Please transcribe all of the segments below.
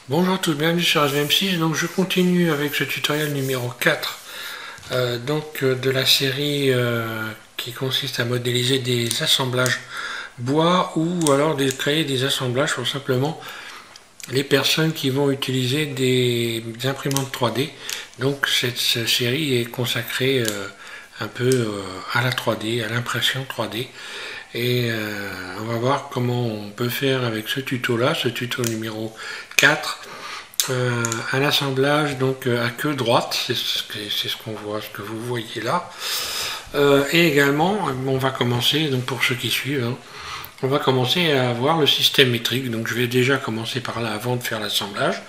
Bonjour à tous, bienvenue sur SVM6. Donc je continue avec ce tutoriel numéro 4 de la série qui consiste à modéliser des assemblages bois ou alors de créer des assemblages pour simplement les personnes qui vont utiliser des imprimantes 3D. Donc cette série est consacrée un peu à la 3D, à l'impression 3D. Et on va voir comment on peut faire avec ce tuto là, ce tuto numéro 4, un assemblage donc à queue droite, c'est ce qu'on voit, ce que vous voyez là. Et également, on va commencer, donc pour ceux qui suivent, on va commencer à voir le système métrique. Donc je vais déjà commencer par là avant de faire l'assemblage.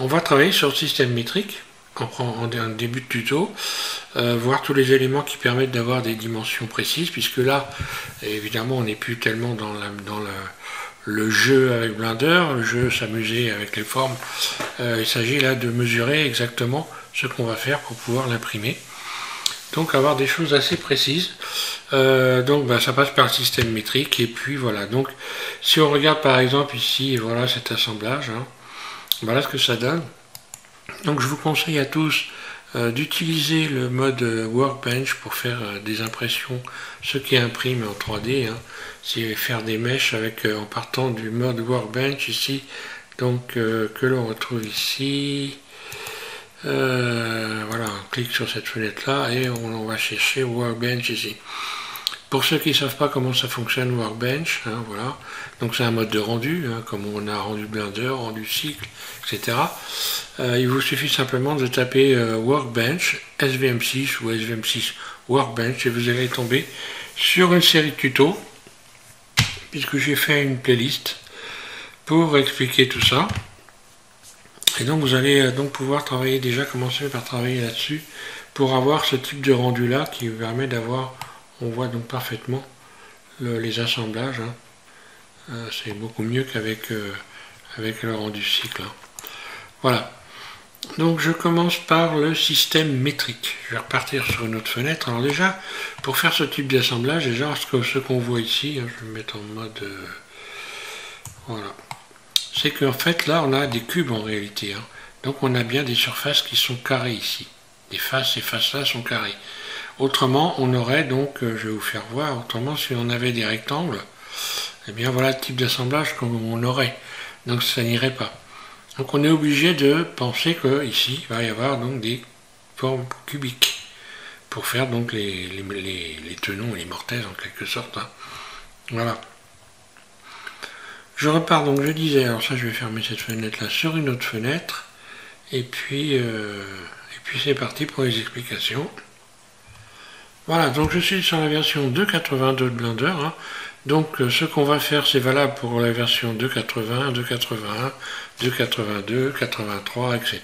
On va travailler sur le système métrique en début de tuto, voir tous les éléments qui permettent d'avoir des dimensions précises, puisque là, évidemment, on n'est plus tellement dans le jeu avec Blender, le jeu s'amuser avec les formes. Il s'agit là de mesurer exactement ce qu'on va faire pour pouvoir l'imprimer. Donc avoir des choses assez précises. Ça passe par le système métrique, et puis voilà. Donc si on regarde par exemple ici, voilà cet assemblage, voilà ce que ça donne. Donc je vous conseille à tous d'utiliser le mode Workbench pour faire des impressions, ceux qui impriment en 3D, c'est faire des mèches en partant du mode Workbench ici, donc que l'on retrouve ici. Voilà, on clique sur cette fenêtre là et on va chercher Workbench ici. Pour ceux qui ne savent pas comment ça fonctionne Workbench, voilà. Donc c'est un mode de rendu, comme on a rendu Blender, rendu cycle, etc. Il vous suffit simplement de taper Workbench, SVM6 ou SVM6 Workbench, et vous allez tomber sur une série de tutos, puisque j'ai fait une playlist pour expliquer tout ça. Et donc vous allez pouvoir travailler, déjà commencer par travailler là-dessus, pour avoir ce type de rendu là qui vous permet d'avoir, on voit donc parfaitement les assemblages. C'est beaucoup mieux qu'avec le rendu cycle. Voilà. Donc je commence par le système métrique. Je vais repartir sur une autre fenêtre. Alors déjà, pour faire ce type d'assemblage, déjà ce qu'on voit ici, je vais me mettre en mode... voilà. C'est qu'en fait là on a des cubes en réalité. Donc on a bien des surfaces qui sont carrées ici. Les faces, ces faces-là sont carrées. Autrement, on aurait donc, je vais vous faire voir, autrement si on avait des rectangles, eh bien voilà le type d'assemblage qu'on aurait. Donc ça n'irait pas. Donc on est obligé de penser que ici il va y avoir donc des formes cubiques pour faire donc les tenons et les mortaises en quelque sorte. Voilà. Je repars donc, je disais, alors ça je vais fermer cette fenêtre là sur une autre fenêtre, et puis c'est parti pour les explications. Voilà, donc je suis sur la version 2.82 de Blender. Donc ce qu'on va faire, c'est valable pour la version 2.80, 2.81, 2.82, 83, etc.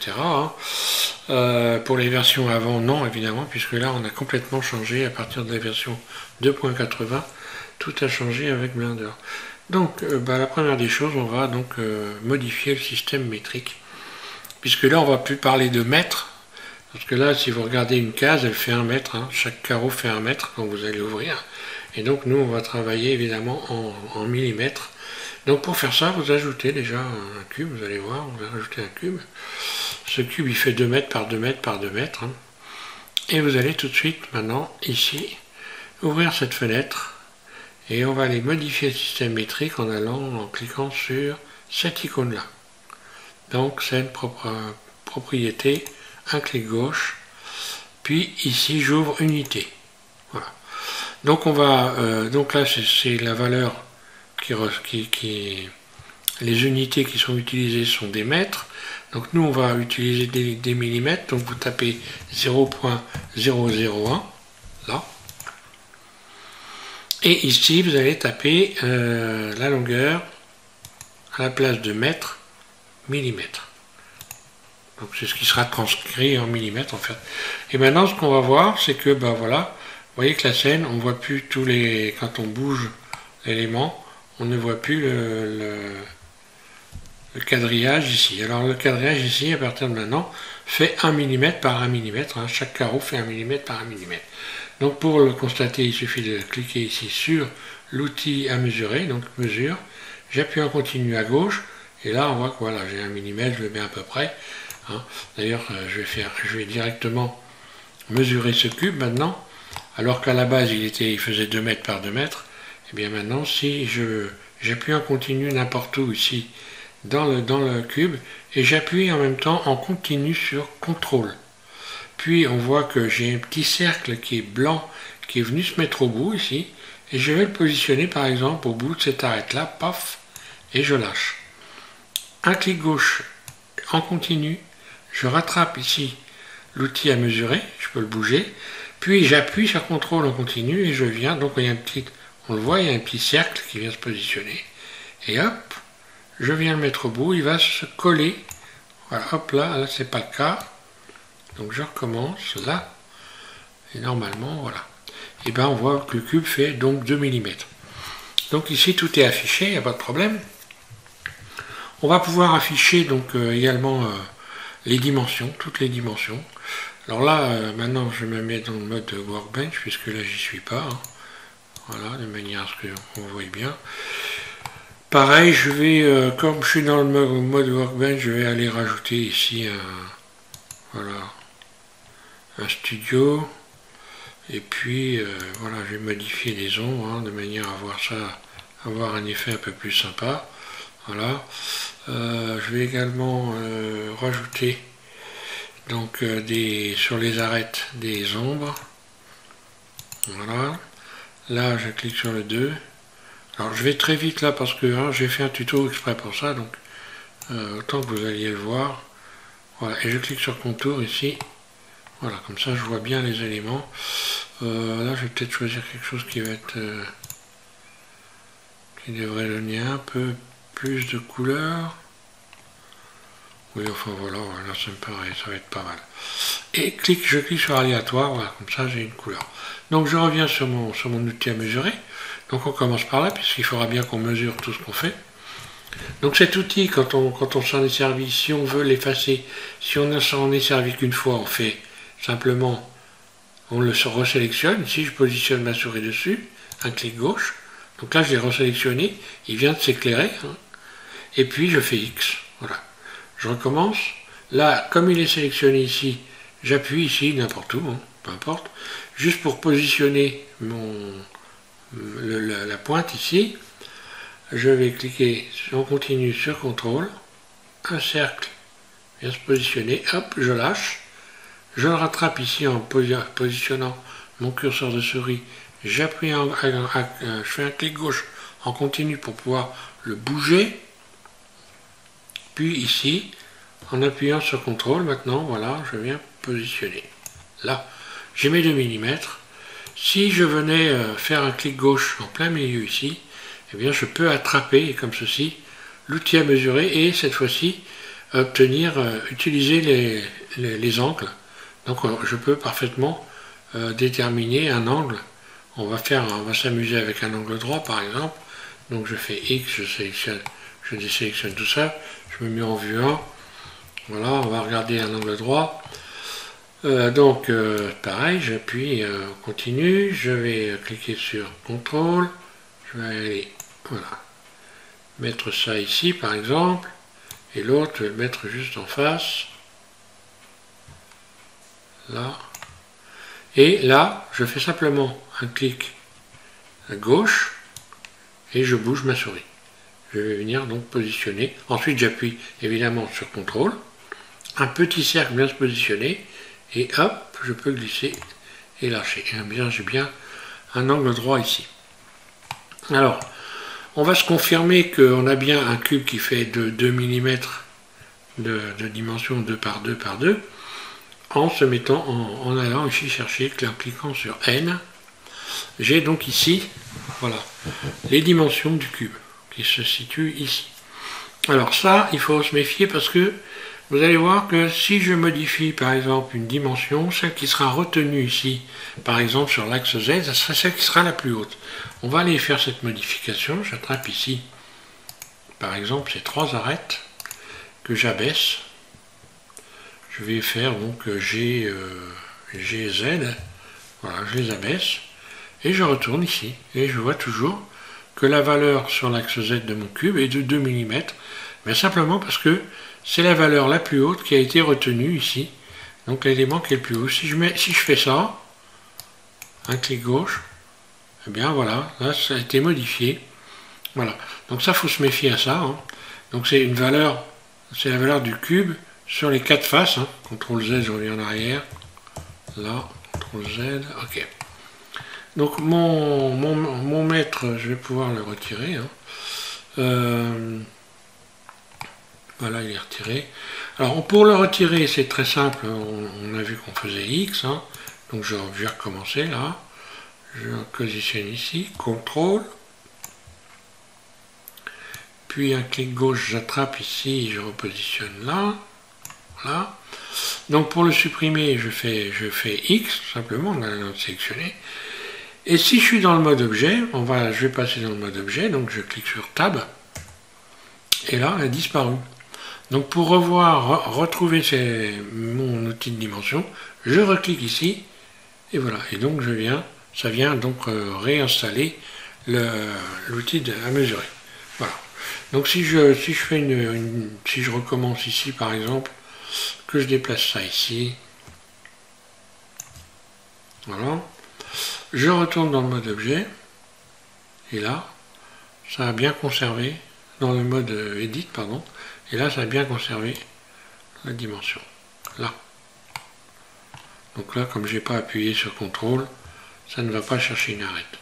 Pour les versions avant, non évidemment, puisque là on a complètement changé à partir de la version 2.80, tout a changé avec Blender. Donc la première des choses, on va donc modifier le système métrique, puisque là on va plus parler de mètres. Parce que là, si vous regardez une case, elle fait 1 mètre. Chaque carreau fait 1 mètre quand vous allez ouvrir. Et donc, nous, on va travailler évidemment en millimètres. Donc, pour faire ça, vous ajoutez déjà un cube. Vous allez voir, vous ajoutez un cube. Ce cube, il fait 2 mètres par 2 mètres par 2 mètres. Et vous allez tout de suite, maintenant, ici, ouvrir cette fenêtre. Et on va aller modifier le système métrique en cliquant sur cette icône-là. Donc, c'est une propriété. Un clic gauche, puis ici j'ouvre unité. Voilà. Donc on va, donc là c'est la valeur les unités qui sont utilisées sont des mètres. Donc nous on va utiliser des millimètres. Donc vous tapez 0.001 là. Et ici vous allez taper la longueur à la place de mètre, millimètre. Donc c'est ce qui sera transcrit en millimètres en fait. Et maintenant ce qu'on va voir, c'est que voilà, vous voyez que la scène, on ne voit plus tous les. Quand on bouge l'élément, on ne voit plus le quadrillage ici. Alors le quadrillage ici, à partir de maintenant, fait 1 mm par 1 mm. Chaque carreau fait 1 mm par 1 mm. Donc pour le constater, il suffit de cliquer ici sur l'outil à mesurer, donc mesure. J'appuie en continu à gauche, Et là, on voit que voilà, j'ai 1 mm, je le mets à peu près. Hein. D'ailleurs, je vais directement mesurer ce cube maintenant, alors qu'à la base, il faisait 2 mètres par 2 mètres. Et bien maintenant, si j'appuie en continu n'importe où ici, dans le cube, et j'appuie en même temps en continu sur CTRL. Puis on voit que j'ai un petit cercle qui est blanc, qui est venu se mettre au bout ici, et je vais le positionner par exemple au bout de cette arête-là, paf, et je lâche. Un clic gauche en continu, je rattrape ici l'outil à mesurer, je peux le bouger, puis j'appuie sur CTRL en continu et je viens, donc il y a on le voit, il y a un petit cercle qui vient se positionner, et hop, je viens le mettre au bout, il va se coller, voilà, hop là c'est pas le cas, donc je recommence là, et normalement voilà, et bien on voit que le cube fait donc 2 mm. Donc ici tout est affiché, il n'y a pas de problème. On va pouvoir afficher donc également les dimensions, toutes les dimensions. Alors là, maintenant je me mets dans le mode Workbench, puisque là j'y suis pas, hein. Voilà, de manière à ce qu'on voit bien. Pareil, je vais, comme je suis dans le mode Workbench, je vais aller rajouter ici un studio. Et puis, voilà, je vais modifier les ombres, hein, de manière à avoir un effet un peu plus sympa. Voilà. Je vais également rajouter donc sur les arêtes des ombres. Voilà. Là, je clique sur le 2. Alors, je vais très vite là parce que hein, j'ai fait un tuto exprès pour ça, donc autant que vous alliez le voir. Voilà, et je clique sur contour ici. Voilà, comme ça je vois bien les éléments. Là, je vais peut-être choisir quelque chose qui va être qui devrait donner un peu plus de couleur. Oui, enfin voilà, là ça me paraît, ça va être pas mal. Et je clique sur aléatoire, voilà, comme ça j'ai une couleur. Donc je reviens sur mon outil à mesurer. Donc on commence par là, puisqu'il faudra bien qu'on mesure tout ce qu'on fait. Donc cet outil, quand on s'en est servi, si on veut l'effacer, si on ne s'en est servi qu'une fois, on fait simplement, on le resélectionne. Ici je positionne ma souris dessus, un clic gauche. Donc là je l'ai resélectionné, il vient de s'éclairer. Hein. Et puis je fais X, voilà. Je recommence. Là, comme il est sélectionné ici, j'appuie ici, n'importe où, hein, peu importe, juste pour positionner la pointe ici. Je vais cliquer en continu sur CTRL, un cercle vient se positionner, hop, je lâche, je le rattrape ici en positionnant mon curseur de souris, j'appuie, je fais un clic gauche en continu pour pouvoir le bouger. Puis ici, en appuyant sur CTRL, maintenant, voilà, je viens positionner. Là, j'ai mes 2 mm. Si je venais faire un clic gauche en plein milieu ici, eh bien, je peux attraper, comme ceci, l'outil à mesurer et cette fois-ci, utiliser les angles. Donc, je peux parfaitement déterminer un angle. On va s'amuser avec un angle droit, par exemple. Donc, je fais X, je désélectionne tout ça. Je me mets en vue 1, voilà, on va regarder un angle droit. Pareil, j'appuie, on continue, je vais cliquer sur CTRL, je vais aller, voilà, mettre ça ici par exemple, et l'autre, je vais le mettre juste en face, là, et là, je fais simplement un clic à gauche, et je bouge ma souris. Je vais venir donc positionner. Ensuite, j'appuie évidemment sur CTRL. Un petit cercle vient se positionner. Et hop, je peux glisser et lâcher. Et bien, j'ai bien un angle droit ici. Alors, on va se confirmer qu'on a bien un cube qui fait de 2 mm de dimension 2 par 2 par 2 en se mettant, en allant ici chercher, en cliquant sur N. J'ai donc ici, voilà, les dimensions du cube qui se situe ici. Alors ça, il faut se méfier parce que vous allez voir que si je modifie par exemple une dimension, celle qui sera retenue ici, par exemple sur l'axe Z, ça sera celle qui sera la plus haute. On va aller faire cette modification, j'attrape ici, par exemple ces 3 arêtes que j'abaisse. Je vais faire donc G, Z, voilà, je les abaisse, et je retourne ici, et je vois toujours que la valeur sur l'axe Z de mon cube est de 2 mm. Mais simplement parce que c'est la valeur la plus haute qui a été retenue ici. Donc l'élément qui est le plus haut. Si je fais ça, un clic gauche, eh bien voilà, là ça a été modifié. Voilà. Donc ça, faut se méfier à ça. Hein. Donc c'est une valeur, c'est la valeur du cube sur les 4 faces. Hein. CTRL Z, je reviens en arrière. Là, CTRL Z, ok. Donc mon mètre, je vais pouvoir le retirer. Hein. Voilà, il est retiré. Alors pour le retirer, c'est très simple. On a vu qu'on faisait X. Hein. Donc je vais recommencer là. Je positionne ici, CTRL. Puis un clic gauche, j'attrape ici, je repositionne là. Voilà. Donc pour le supprimer, je fais X, simplement, on a sélectionné. Et si je suis dans le mode objet, je vais passer dans le mode objet, donc je clique sur Tab. Et là, elle a disparu. Donc pour retrouver mon outil de dimension, je reclique ici, et voilà. Et donc ça vient donc réinstaller l'outil à mesurer. Voilà. Donc si je fais si je recommence ici par exemple, que je déplace ça ici, voilà, je retourne dans le mode objet, et là, ça a bien conservé, dans le mode edit, pardon, et là ça a bien conservé la dimension, là. Donc là, comme je n'ai pas appuyé sur CTRL, ça ne va pas chercher une arête.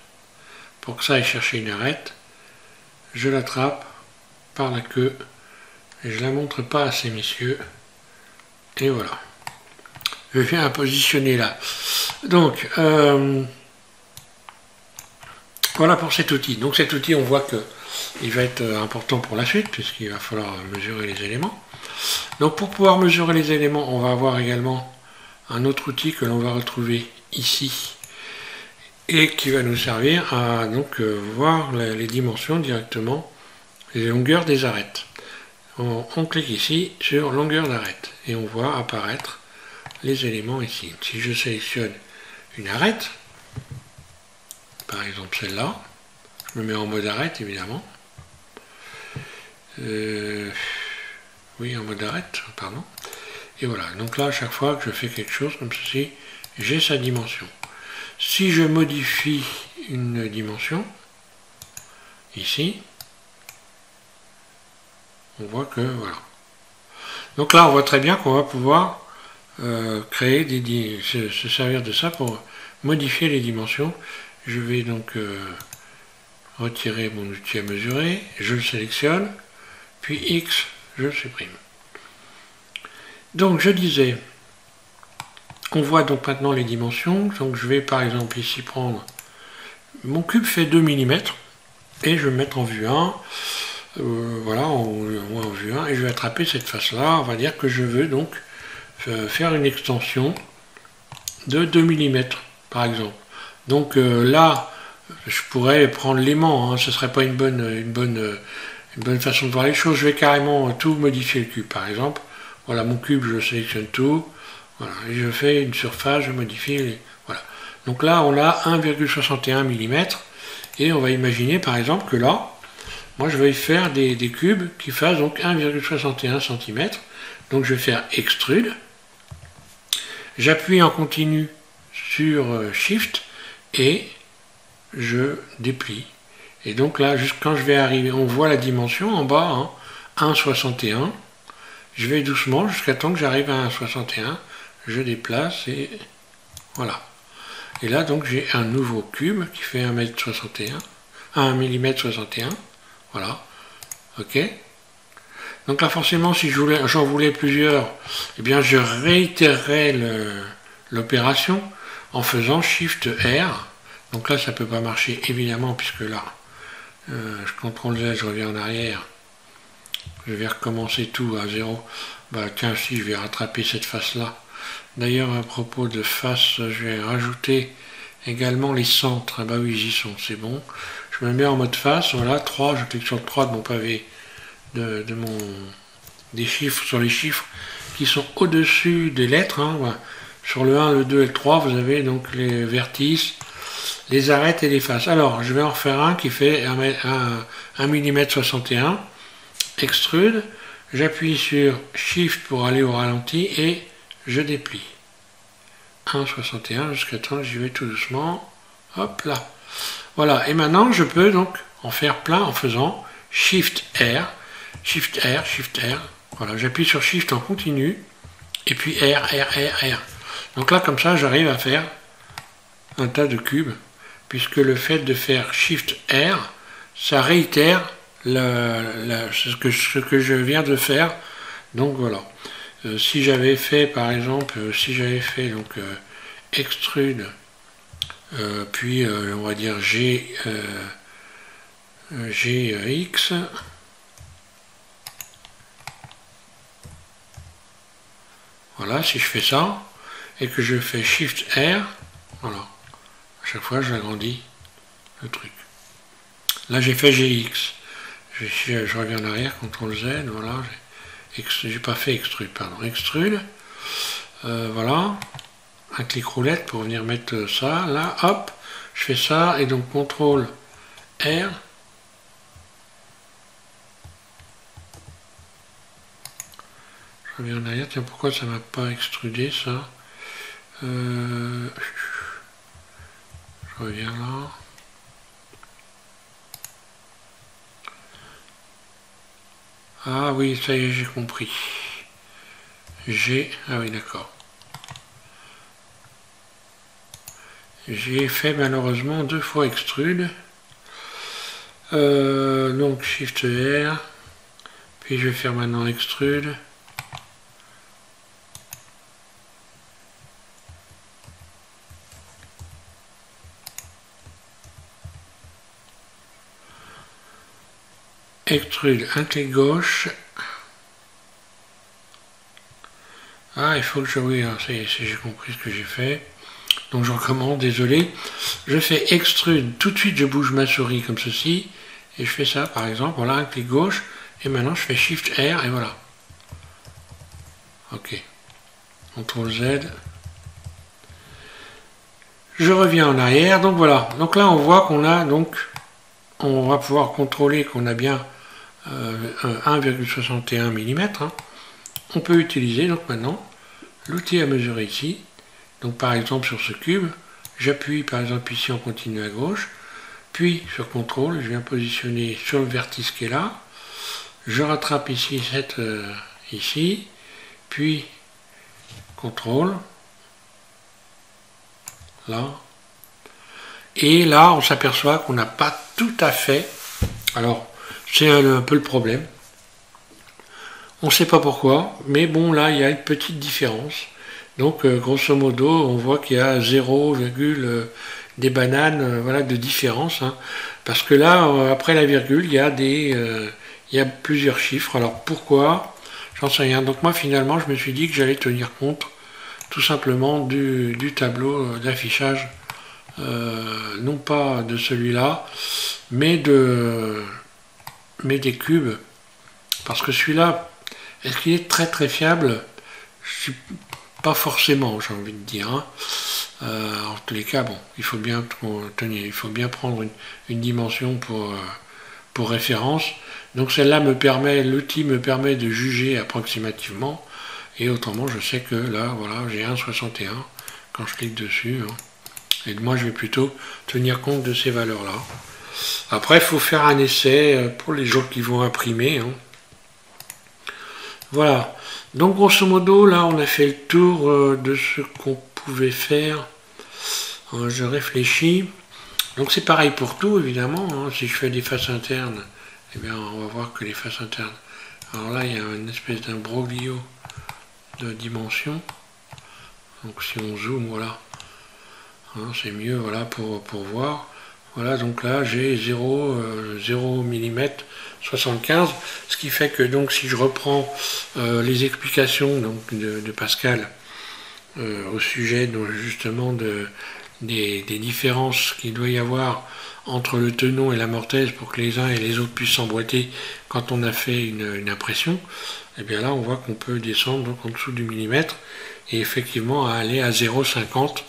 Pour que ça aille chercher une arête, je l'attrape par la queue, et je la montre pas à ces messieurs, et voilà. Je viens à positionner là. Donc, voilà pour cet outil. Donc cet outil, on voit qu'il va être important pour la suite, puisqu'il va falloir mesurer les éléments. Donc pour pouvoir mesurer les éléments, on va avoir également un autre outil que l'on va retrouver ici, et qui va nous servir à donc voir les dimensions directement, les longueurs des arêtes. On clique ici sur longueur d'arête et on voit apparaître les éléments ici. Si je sélectionne une arête, par exemple celle-là, je me mets en mode arête évidemment. Oui, en mode arête, pardon. Et voilà, donc là à chaque fois que je fais quelque chose comme ceci, j'ai sa dimension. Si je modifie une dimension, ici, on voit que voilà. Donc là, on voit très bien qu'on va pouvoir créer se servir de ça pour modifier les dimensions. Je vais donc retirer mon outil à mesurer, je le sélectionne, puis X, je le supprime. Donc je disais, on voit donc maintenant les dimensions. Donc je vais par exemple ici prendre, mon cube fait 2 mm, et je vais me mettre en vue 1. Voilà, en vue 1, et je vais attraper cette face-là. On va dire que je veux donc faire une extension de 2 mm, par exemple. Donc là, je pourrais prendre l'aimant, hein, ce ne serait pas une bonne façon de voir les choses. Je vais carrément tout modifier le cube, par exemple. Voilà, mon cube, je sélectionne tout. Voilà, et je fais une surface, je modifie. Voilà. Donc là, on a 1,61 mm, et on va imaginer, par exemple, que là, moi, je vais faire des cubes qui fassent donc 1,61 cm. Donc, je vais faire Extrude. J'appuie en continu sur Shift et je déplie. Et donc là, quand je vais arriver, on voit la dimension en bas, hein, 1,61. Je vais doucement jusqu'à temps que j'arrive à 1,61. Je déplace et voilà. Et là, donc, j'ai un nouveau cube qui fait 1,61 mm. Voilà, ok. Donc là forcément, si j'en voulais plusieurs, eh bien je réitérerai l'opération en faisant Shift R. Donc là ça peut pas marcher évidemment puisque là, je CTRL Z, je reviens en arrière. Je vais recommencer tout à 0. Bah tiens, si je vais rattraper cette face là. D'ailleurs à propos de face, je vais rajouter également les centres. Bah oui, j'y sont, c'est bon. Je me mets en mode face, voilà, 3, je clique sur le 3 de mon pavé, des chiffres, sur les chiffres qui sont au-dessus des lettres. Hein, voilà. Sur le 1, le 2 et le 3, vous avez donc les vertices, les arêtes et les faces. Alors, je vais en refaire un qui fait 1,61 mm. extrude, j'appuie sur Shift pour aller au ralenti et je déplie. 1,61 jusqu'à temps, j'y vais tout doucement. Hop là. Voilà, et maintenant je peux donc en faire plein en faisant Shift R, Shift R, Shift R. Voilà, j'appuie sur Shift en continu, et puis R, R, R, R. Donc là, comme ça, j'arrive à faire un tas de cubes, puisque le fait de faire Shift R, ça réitère ce que je viens de faire. Donc voilà. Si j'avais fait, par exemple, si j'avais fait donc extrude, puis on va dire GX, voilà, si je fais ça, et que je fais Shift R, voilà, à chaque fois je l'agrandis le truc. Là j'ai fait GX, je reviens en arrière, CTRL Z, voilà, j'ai pas fait extrude, pardon, extrude, voilà, un clic roulette pour venir mettre ça, là, hop, je fais ça, et donc CTRL R, je reviens en arrière, tiens, pourquoi ça m'a pas extrudé ça, je reviens là, ah oui, ça y est, j'ai compris, ah oui, d'accord. J'ai fait malheureusement 2 fois extrude. Donc Shift R. Puis je vais faire maintenant extrude. Extrude, un clic gauche. Ah, il faut que je... Oui, ça y est, j'ai compris ce que j'ai fait. Donc je recommence, désolé. Je fais extrude, tout de suite je bouge ma souris comme ceci. Et je fais ça par exemple, voilà, un clic gauche. Et maintenant je fais Shift R et voilà. Ok. CTRL Z. Je reviens en arrière, donc voilà. Donc là on voit qu'on a donc, on va pouvoir contrôler qu'on a bien 1,61 mm. Hein. On peut utiliser donc maintenant l'outil à mesurer ici. Donc par exemple sur ce cube, j'appuie par exemple ici en continu à gauche, puis sur CTRL, je viens positionner sur le vertice qui est là, je rattrape ici cette ici, puis CTRL, là, et là on s'aperçoit qu'on n'a pas tout à fait, alors c'est un peu le problème, on ne sait pas pourquoi, mais bon là il y a une petite différence. Donc grosso modo, on voit qu'il y a 0, des bananes voilà, de différence. Hein. Parce que là, après la virgule, il y a plusieurs chiffres. Alors pourquoi? J'en sais rien. Donc moi finalement, je me suis dit que j'allais tenir compte tout simplement du tableau d'affichage. Non pas de celui-là, mais des cubes. Parce que celui-là, est-ce qu'il est très très fiable? Je suis pas forcément, j'ai envie de dire. Hein. En tous les cas, bon, il faut bien tenir, il faut bien prendre une dimension pour référence. Donc celle-là me permet, l'outil me permet de juger approximativement. Et autrement, je sais que là, voilà, j'ai 1,61 quand je clique dessus. Hein. Et moi, je vais plutôt tenir compte de ces valeurs-là. Après, il faut faire un essai pour les gens qui vont imprimer. Hein. Voilà. Donc grosso modo, là on a fait le tour de ce qu'on pouvait faire. Je réfléchis. Donc c'est pareil pour tout évidemment. Hein. Si je fais des faces internes, eh bien on va voir que les faces internes. Alors là il y a une espèce d'imbroglio de dimensions. Donc si on zoome, voilà. Hein, c'est mieux voilà pour voir. Voilà, donc là j'ai 0 mm 75, ce qui fait que donc si je reprends les explications donc, de Pascal au sujet donc, justement des différences qu'il doit y avoir entre le tenon et la mortaise pour que les uns et les autres puissent s'emboîter quand on a fait une impression, et bien là on voit qu'on peut descendre donc en dessous du millimètre et effectivement aller à 0,50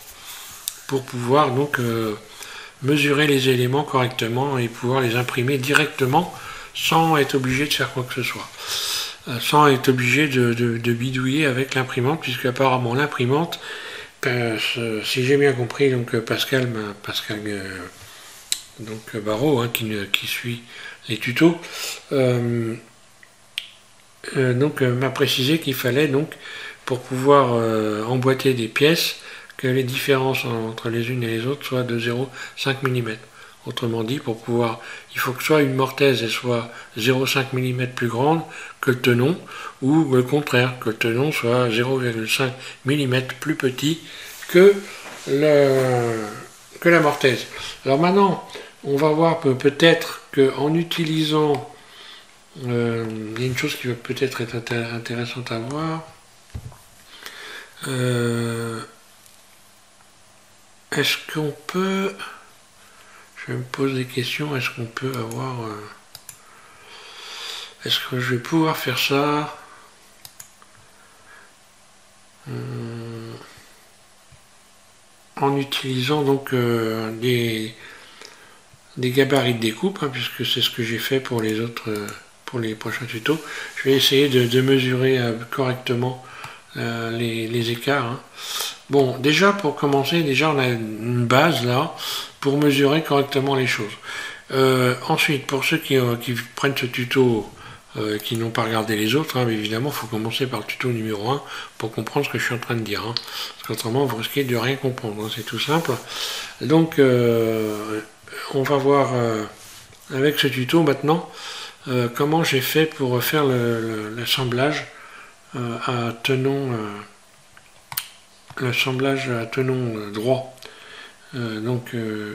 pour pouvoir donc mesurer les éléments correctement et pouvoir les imprimer directement sans être obligé de faire quoi que ce soit. Sans être obligé de bidouiller avec l'imprimante, puisque apparemment l'imprimante, si j'ai bien compris, donc Pascal donc Barraud, hein, qui suit les tutos, m'a précisé qu'il fallait donc pour pouvoir emboîter des pièces que les différences entre les unes et les autres soient de 0,5 mm. Autrement dit, il faut que soit une mortaise soit 0,5 mm plus grande que le tenon, ou le contraire, que le tenon soit 0,5 mm plus petit que la mortaise. Alors maintenant, on va voir peut-être qu'en utilisant, il y a une chose qui va peut-être être intéressante à voir. Est-ce qu'on peut... Je me pose des questions, est-ce qu'on peut avoir... Est-ce que je vais pouvoir faire ça en utilisant donc des gabarits de découpe, hein, puisque c'est ce que j'ai fait pour les autres, pour les prochains tutos. Je vais essayer de mesurer correctement les écarts. Hein. Bon, déjà pour commencer, on a une base là pour mesurer correctement les choses. Ensuite, pour ceux qui prennent ce tuto, qui n'ont pas regardé les autres, hein, évidemment, il faut commencer par le tuto numéro 1 pour comprendre ce que je suis en train de dire. Hein, parce qu'autrement, vous risquez de rien comprendre. Hein, c'est tout simple. Donc, on va voir avec ce tuto maintenant comment j'ai fait pour faire l'assemblage à tenon. L'assemblage à tenon droit. Je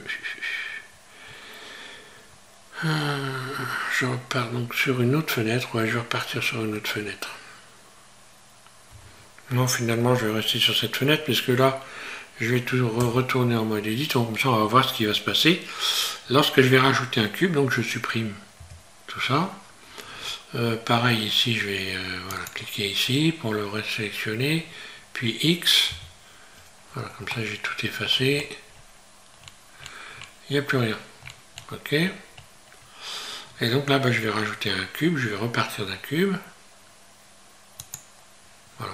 repars donc sur une autre fenêtre. Ouais, je vais repartir sur une autre fenêtre. Non, finalement, je vais rester sur cette fenêtre, puisque là, je vais toujours retourner en mode edit. Donc, comme ça, on va voir ce qui va se passer. Lorsque je vais rajouter un cube, donc je supprime tout ça. Pareil, ici, je vais cliquer ici pour le sélectionner. Puis X. Voilà, comme ça, j'ai tout effacé. Il n'y a plus rien. OK. Et donc là, je vais rajouter un cube. Je vais repartir d'un cube. Voilà.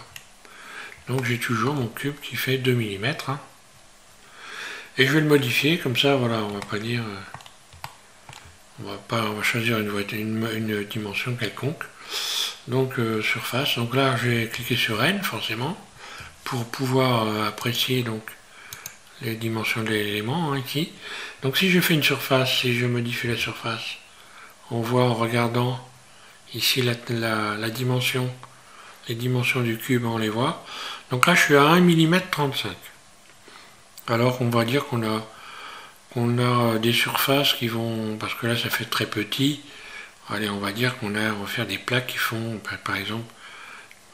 Donc j'ai toujours mon cube qui fait 2 mm. Hein. Et je vais le modifier. Comme ça, voilà, on va pas dire... on va choisir une dimension quelconque. Donc surface. Donc là, je vais cliquer sur N, forcément, pour pouvoir apprécier donc les dimensions de l'élément, hein, ici. Donc si je fais une surface, si je modifie la surface, on voit en regardant ici la dimension, les dimensions du cube, on les voit. Donc là je suis à 1 mm 35. Alors on va dire qu'on a des surfaces qui vont, parce que là ça fait très petit, allez, on va dire on va faire des plaques qui font par exemple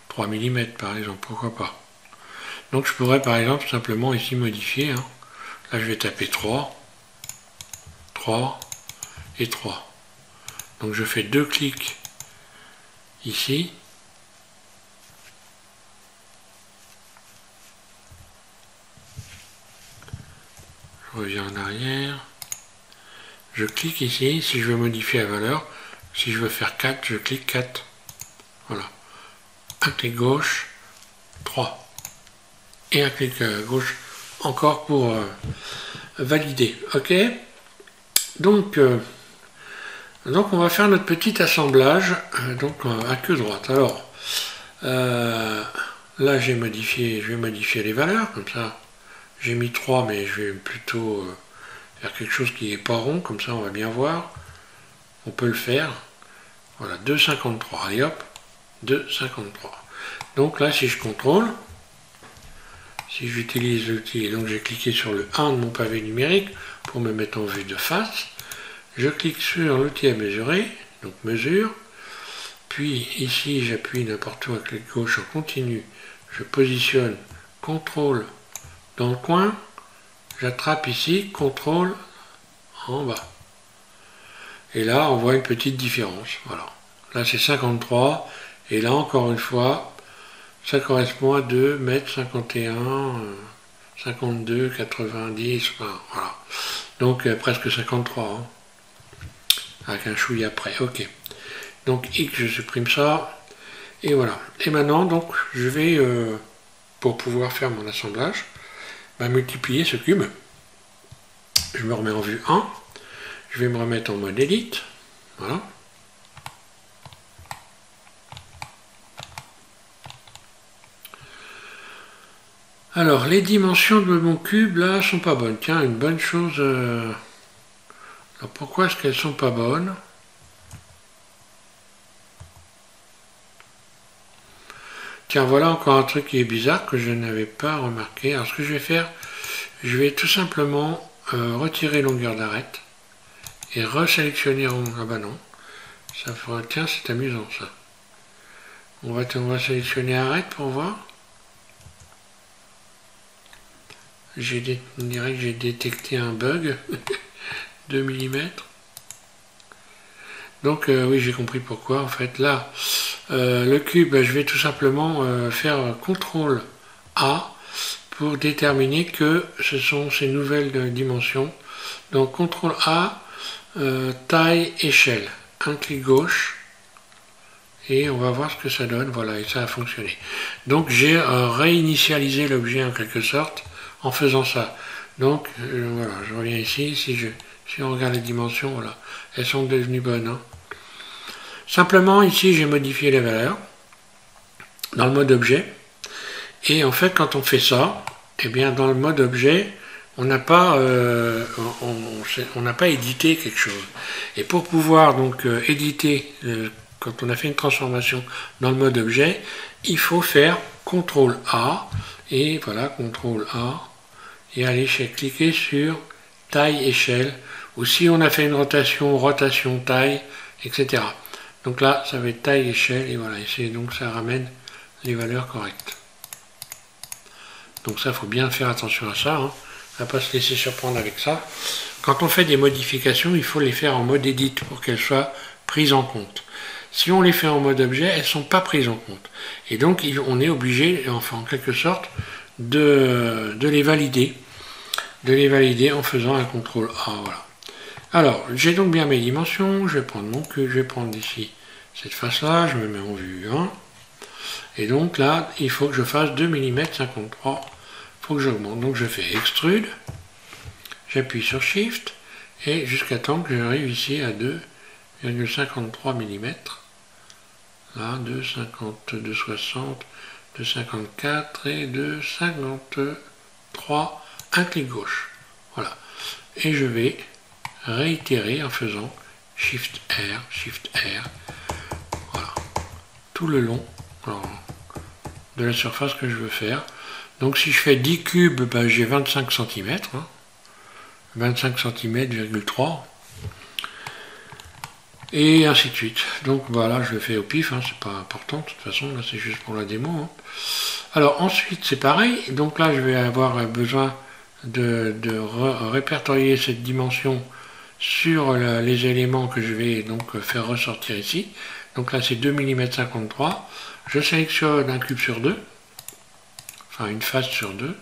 3 mm par exemple, pourquoi pas. Donc je pourrais par exemple simplement ici modifier, hein. Là je vais taper 3 et 3. Donc je fais 2 clics ici. Je reviens en arrière. Je clique ici, si je veux modifier la valeur. Si je veux faire 4, je clique 4. Voilà. Un clic gauche, 3. Et un clic gauche encore pour valider. OK. Donc on va faire notre petit assemblage donc à queue droite. Alors là je vais modifier les valeurs, comme ça j'ai mis 3 mais je vais plutôt faire quelque chose qui n'est pas rond, comme ça on va bien voir. On peut le faire. Voilà, 2,53. Allez hop, 2,53. Donc là si je contrôle, si j'utilise l'outil, donc j'ai cliqué sur le 1 de mon pavé numérique pour me mettre en vue de face. Je clique sur l'outil à mesurer, donc mesure, puis ici j'appuie n'importe où à clic gauche en continu, je positionne CTRL dans le coin, j'attrape ici, CTRL en bas. Et là on voit une petite différence, voilà. Là c'est 53, et là encore une fois, ça correspond à 2 mètres 51, 52, 90, voilà. Donc presque 53, hein. Avec un chouille après, ok. Donc X, je supprime ça. Et voilà. Et maintenant, donc, je vais, pour pouvoir faire mon assemblage, multiplier ce cube. Je me remets en vue 1. Je vais me remettre en mode Edit. Voilà. Alors, les dimensions de mon cube, là, sont pas bonnes. Tiens, une bonne chose... Alors, pourquoi est-ce qu'elles sont pas bonnes? Tiens, voilà encore un truc qui est bizarre que je n'avais pas remarqué. Alors, ce que je vais faire, je vais tout simplement retirer longueur d'arête et resélectionner en... Ah bah non, ça fera... Tiens, c'est amusant ça. On va sélectionner arête pour voir. On dirait que j'ai détecté un bug. 2 mm. Donc oui, j'ai compris pourquoi. En fait, là, le cube, je vais tout simplement faire CTRL A pour déterminer que ce sont ces nouvelles dimensions. Donc CTRL A, taille, échelle. Un clic gauche. Et on va voir ce que ça donne. Voilà, et ça a fonctionné. Donc j'ai réinitialisé l'objet en quelque sorte en faisant ça. Donc voilà, je reviens ici. Si on regarde les dimensions, voilà, elles sont devenues bonnes. Hein. Simplement, ici, j'ai modifié les valeurs dans le mode objet. Et en fait, quand on fait ça, eh bien, dans le mode objet, on n'a pas édité quelque chose. Et pour pouvoir donc éditer, quand on a fait une transformation dans le mode objet, il faut faire CTRL A, et voilà, CTRL A, et aller cliquer sur taille, échelle, ou si on a fait une rotation, taille, etc. Donc là, ça va être taille, échelle, et voilà, donc ça ramène les valeurs correctes. Donc ça, il faut bien faire attention à ça, hein. On ne va pas se laisser surprendre avec ça. Quand on fait des modifications, il faut les faire en mode edit pour qu'elles soient prises en compte. Si on les fait en mode objet, elles ne sont pas prises en compte. Et donc, on est obligé, enfin, en quelque sorte, de les valider en faisant un CTRL A. Voilà. Alors, j'ai donc bien mes dimensions. Je vais prendre mon cube, je vais prendre ici cette face-là, je me mets en vue 1. Et donc là, il faut que je fasse 2 mm 53. Il faut que j'augmente. Donc je fais extrude, j'appuie sur Shift, et jusqu'à temps que j'arrive ici à 2,53 mm. Là, 2,50, 2,60, 2,54 et 2,53. Un clic gauche. Voilà. Et je vais réitérer en faisant Shift R, Shift R. Voilà. Tout le long de la surface que je veux faire. Donc si je fais 10 cubes, ben, j'ai 25 cm. Hein. 25 cm,3. Et ainsi de suite. Donc voilà, je le fais au pif, hein, c'est pas important, de toute façon, là c'est juste pour la démo. Hein. Alors ensuite c'est pareil, donc là je vais avoir besoin de répertorier cette dimension sur les éléments que je vais donc faire ressortir ici. Donc là c'est 2 mm 53. Je sélectionne un cube sur 2, enfin une face sur 2,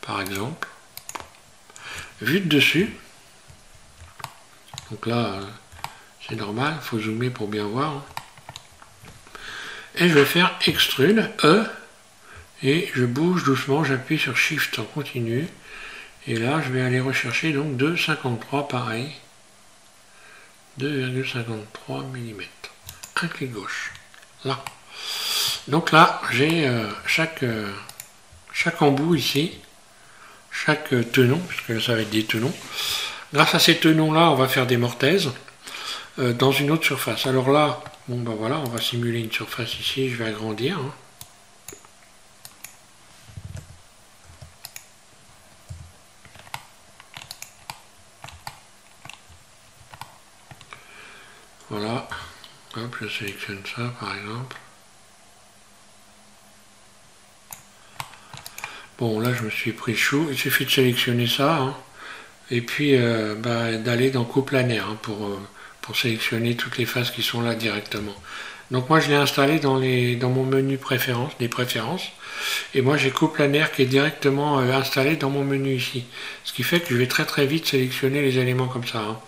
par exemple. Vue de dessus. Donc là c'est normal, il faut zoomer pour bien voir. Et je vais faire extrude, E, et je bouge doucement, j'appuie sur Shift en continu. Et là, je vais aller rechercher donc 2,53 pareil. 2,53 mm. Un clic gauche. Là. Donc là, j'ai chaque embout ici, chaque tenon, puisque ça va être des tenons. Grâce à ces tenons-là, on va faire des mortaises dans une autre surface. Alors là, bon ben voilà, on va simuler une surface ici, je vais agrandir. Hein. Voilà, hop, je sélectionne ça par exemple. Bon, là je me suis pris chou, il suffit de sélectionner ça, hein, et puis d'aller dans coplanaire hein, pour sélectionner toutes les faces qui sont là directement. Donc moi je l'ai installé dans mon menu préférences, des préférences, et moi j'ai coplanaire qui est directement installé dans mon menu ici. Ce qui fait que je vais très vite sélectionner les éléments comme ça. Hein.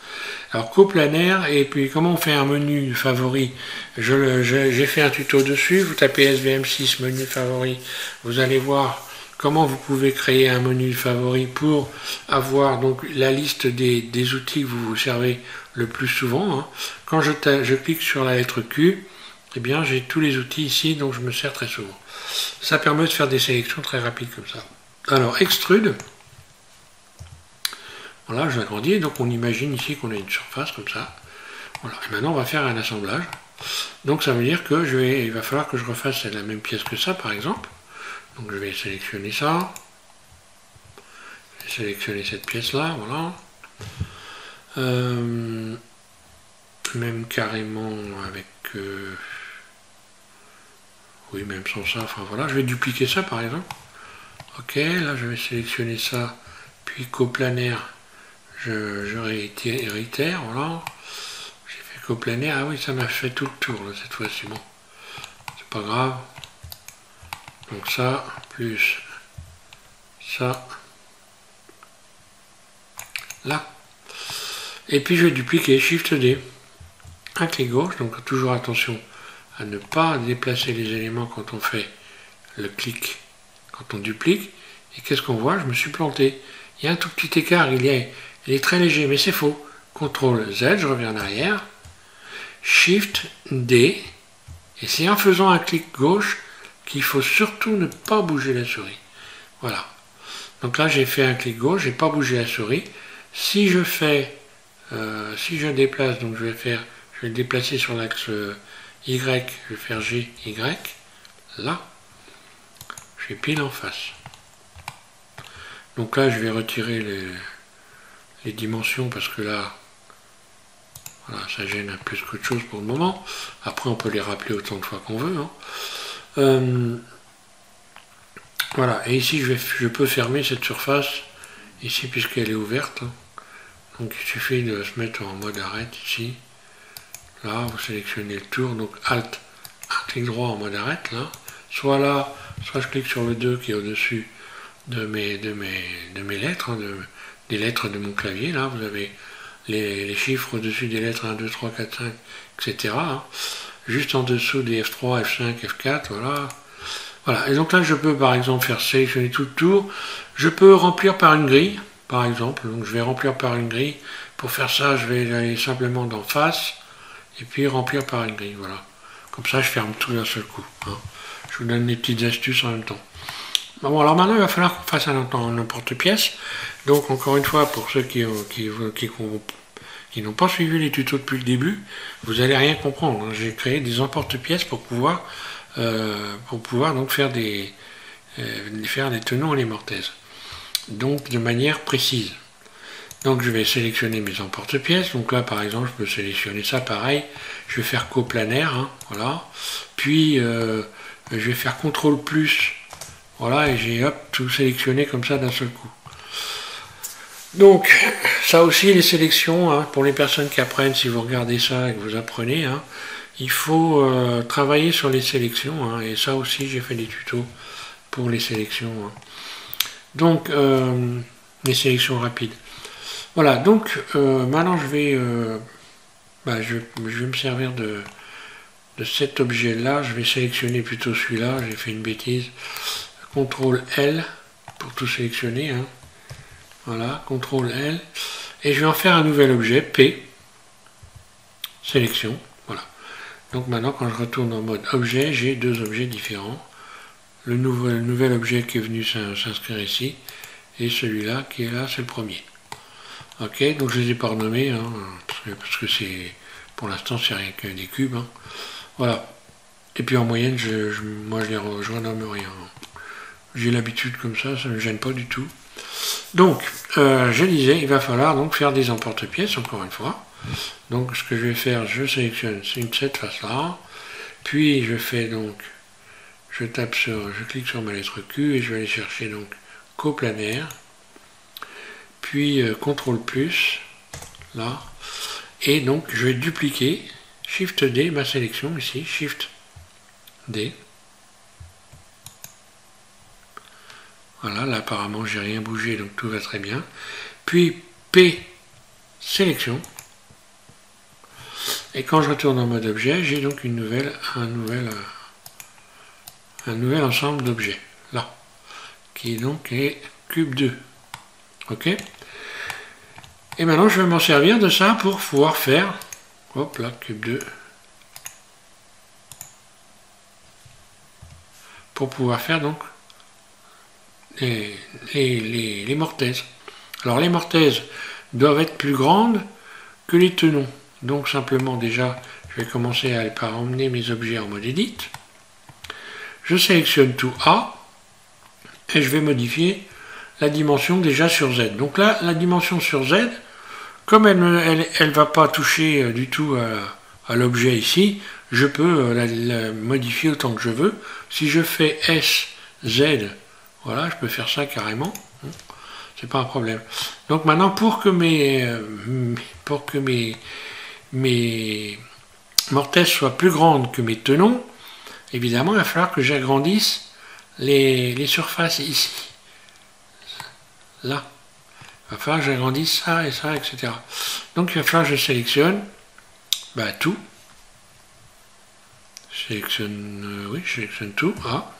Alors coplanaire, et puis comment on fait un menu favori, j'ai fait un tuto dessus, vous tapez SVM6 menu favori, vous allez voir comment vous pouvez créer un menu favori pour avoir donc la liste des outils que vous vous servez le plus souvent. Hein. Quand je clique sur la lettre Q, eh bien j'ai tous les outils ici dont je me sers très souvent. Ça permet de faire des sélections très rapides comme ça. Alors extrude, voilà, je l'agrandis, donc on imagine ici qu'on a une surface comme ça. Voilà, et maintenant on va faire un assemblage. Donc ça veut dire que il va falloir que je refasse la même pièce que ça par exemple. Donc je vais sélectionner ça. Je vais sélectionner cette pièce là, voilà. Même carrément avec... oui, même sans ça, enfin voilà, je vais dupliquer ça par exemple. Ok, là je vais sélectionner ça, puis coplanaire, je réitère, voilà. J'ai fait coplanaire, ah oui, ça m'a fait tout le tour là, cette fois-ci, bon. C'est pas grave. Donc ça, plus ça, là. Et puis je vais dupliquer, Shift D. Un clic gauche, donc toujours attention à ne pas déplacer les éléments quand on fait le clic, quand on duplique. Et qu'est-ce qu'on voit? Je me suis planté. Il y a un tout petit écart, il est très léger, mais c'est faux. CTRL Z, je reviens en arrière. Shift D. Et c'est en faisant un clic gauche qu'il faut surtout ne pas bouger la souris. Voilà. Donc là, j'ai fait un clic gauche, j'ai pas bougé la souris. Si je fais, si je déplace, donc je vais le déplacer sur l'axe Y, je vais faire G, Y. Là, je suis pile en face. Donc là, je vais retirer les dimensions parce que là, voilà, ça gêne un plus qu'autre chose pour le moment. Après, on peut les rappeler autant de fois qu'on veut. Hein. Voilà, et ici, je peux fermer cette surface, ici, puisqu'elle est ouverte. Hein. Donc, il suffit de se mettre en mode arrête ici. Là, vous sélectionnez le tour, donc Alt, un clic droit en mode arrête, là. Soit là, soit je clique sur le 2 qui est au-dessus de mes lettres, hein, des lettres de mon clavier. Là, vous avez les chiffres au-dessus des lettres 1, 2, 3, 4, 5, etc. Hein. Juste en dessous des F3, F5, F4, voilà. Voilà, et donc là, je peux par exemple faire sélectionner tout le tour. Je peux remplir par une grille, par exemple. Donc je vais remplir par une grille. Pour faire ça, je vais aller simplement dans Face, et puis remplir par une grille, voilà. Comme ça, je ferme tout d'un seul coup. Hein. Je vous donne des petites astuces en même temps. Bon, alors maintenant, il va falloir qu'on fasse un emporte-pièce. Donc, encore une fois, pour ceux qui n'ont pas suivi les tutos depuis le début, vous n'allez rien comprendre. Hein. J'ai créé des emporte-pièces pour pouvoir donc faire des tenons et les mortaises. Donc, de manière précise. Donc je vais sélectionner mes emporte-pièces. Donc là par exemple je peux sélectionner ça pareil. Je vais faire coplanaire, hein, voilà. Puis je vais faire CTRL plus. Voilà, et j'ai hop tout sélectionné comme ça d'un seul coup. Donc ça aussi les sélections, hein, pour les personnes qui apprennent, si vous regardez ça et que vous apprenez, hein, il faut travailler sur les sélections, hein, et ça aussi j'ai fait des tutos pour les sélections. Hein. Donc les sélections rapides. Voilà, donc maintenant je vais me servir de cet objet-là. Je vais sélectionner plutôt celui-là. J'ai fait une bêtise. CTRL L pour tout sélectionner. Hein. Voilà, CTRL L. Et je vais en faire un nouvel objet, P. Sélection. Voilà. Donc maintenant, quand je retourne en mode objet, j'ai deux objets différents. Le nouvel objet qui est venu s'inscrire ici. Et celui-là qui est là, c'est le premier. Ok, donc je les ai pas renommés, hein, parce que c'est pour l'instant c'est rien que des cubes. Hein. Voilà. Et puis en moyenne, moi je renomme rien. J'ai l'habitude comme ça ne me gêne pas du tout. Donc, je disais, il va falloir donc faire des emporte-pièces, encore une fois. Donc ce que je vais faire, je sélectionne cette face-là, puis je fais donc, je clique sur ma lettre Q et je vais aller chercher donc coplanaire. Puis CTRL plus, là, et donc je vais dupliquer, Shift D, ma sélection ici, Shift D. Voilà, là apparemment j'ai rien bougé, donc tout va très bien. Puis P, sélection. Et quand je retourne en mode objet, j'ai donc un nouvel ensemble d'objets, là, qui donc est cube 2. Ok. Et maintenant je vais m'en servir de ça pour pouvoir faire, hop là, cube 2, pour pouvoir faire donc les mortaises. Alors les mortaises doivent être plus grandes que les tenons. Donc simplement déjà, je vais commencer par emmener mes objets en mode Edit. Je sélectionne tout A et je vais modifier la dimension déjà sur Z. Donc là, la dimension sur Z, comme elle ne va pas toucher du tout à l'objet ici, je peux la modifier autant que je veux. Si je fais S, Z, voilà, je peux faire ça carrément. C'est pas un problème. Donc maintenant, pour que mes mortaises soient plus grandes que mes tenons, évidemment, il va falloir que j'agrandisse les surfaces ici. Là. Il va falloir que j'agrandisse ça et ça, etc. Donc il va falloir que je sélectionne tout. Je sélectionne tout. Ah.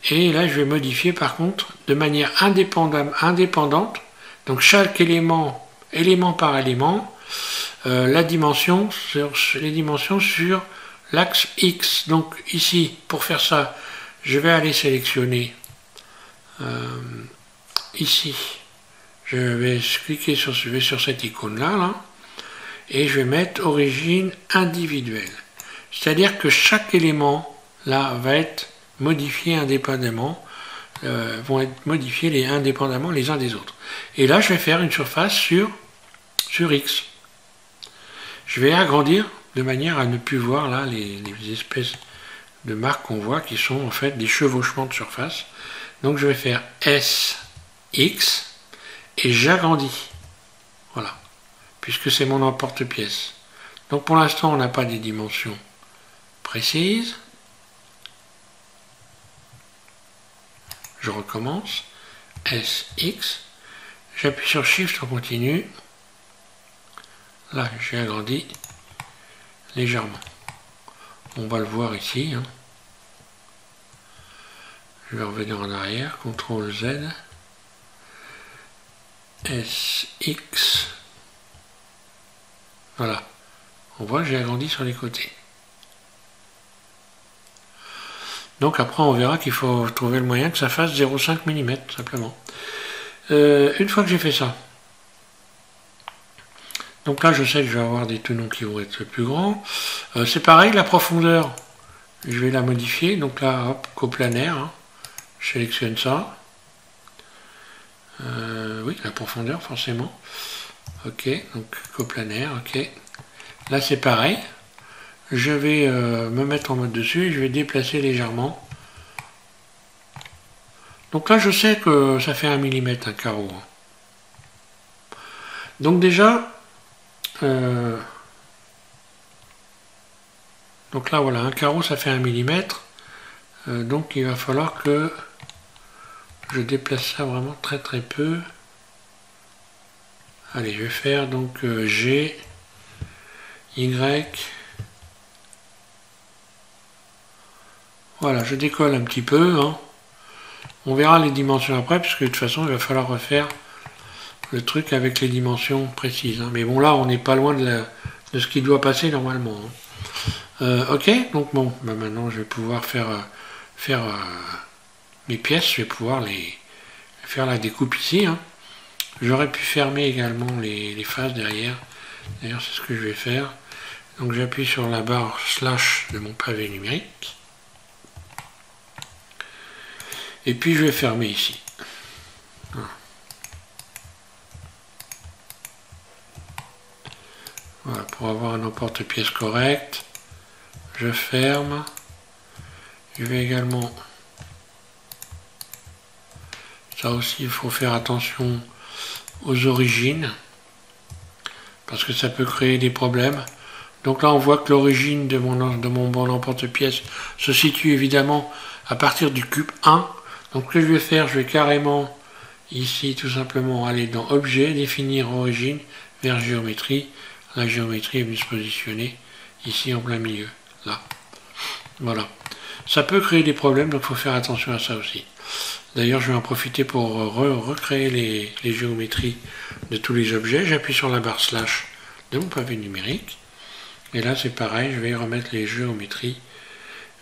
Et là, je vais modifier par contre de manière indépendante. Donc chaque élément par élément, les dimensions sur l'axe X. Donc ici, pour faire ça, je vais aller sélectionner ici. Je vais cliquer sur cette icône là, et je vais mettre origine individuelle. C'est-à-dire que chaque élément là va être modifié indépendamment, vont être modifiés indépendamment les uns des autres. Et là, je vais faire une surface sur X. Je vais agrandir de manière à ne plus voir là les espèces de marques qu'on voit qui sont en fait des chevauchements de surface. Donc je vais faire SX et j'agrandis. Voilà. Puisque c'est mon emporte-pièce. Donc pour l'instant, on n'a pas des dimensions précises. Je recommence. SX. J'appuie sur Shift en continu. Là, j'ai agrandi légèrement. On va le voir ici. Je vais revenir en arrière. CTRL Z. SX. Voilà. On voit que j'ai agrandi sur les côtés. Donc après, on verra qu'il faut trouver le moyen que ça fasse 0,5 mm, simplement. Une fois que j'ai fait ça, donc là, je sais que je vais avoir des tenons qui vont être plus grands. C'est pareil, la profondeur, je vais la modifier. Donc là, hop, coplanaire. Je sélectionne ça. Oui, la profondeur, forcément. Ok, donc coplanaire, ok. Là, c'est pareil. Je vais me mettre en mode dessus et je vais déplacer légèrement. Donc là, je sais que ça fait 1 mm un carreau. Donc déjà, donc là, voilà, un carreau, ça fait 1 mm. Donc il va falloir que je déplace ça vraiment très très peu. Allez, je vais faire donc G, Y. Voilà, je décolle un petit peu. On verra les dimensions après, puisque de toute façon, il va falloir refaire le truc avec les dimensions précises. Mais bon, là, on n'est pas loin de ce qui doit passer normalement. Ok, donc bon, maintenant, je vais pouvoir faire mes pièces. Je vais pouvoir faire la découpe ici. J'aurais pu fermer également les faces derrière. D'ailleurs, c'est ce que je vais faire. Donc, j'appuie sur la barre slash de mon pavé numérique. Et puis, je vais fermer ici. Voilà, pour avoir un emporte-pièce correct. Je ferme. Je vais également... Ça aussi, il faut faire attention aux origines. Parce que ça peut créer des problèmes. Donc là on voit que l'origine de mon bon emporte-pièce se situe évidemment à partir du cube 1. Donc ce que je vais faire, je vais carrément ici tout simplement aller dans Objet, définir origine, vers Géométrie. La géométrie est venue se positionner ici en plein milieu, là. Voilà. Ça peut créer des problèmes, donc il faut faire attention à ça aussi. D'ailleurs, je vais en profiter pour recréer les géométries de tous les objets. J'appuie sur la barre slash de mon pavé numérique. Et là, c'est pareil, je vais remettre les géométries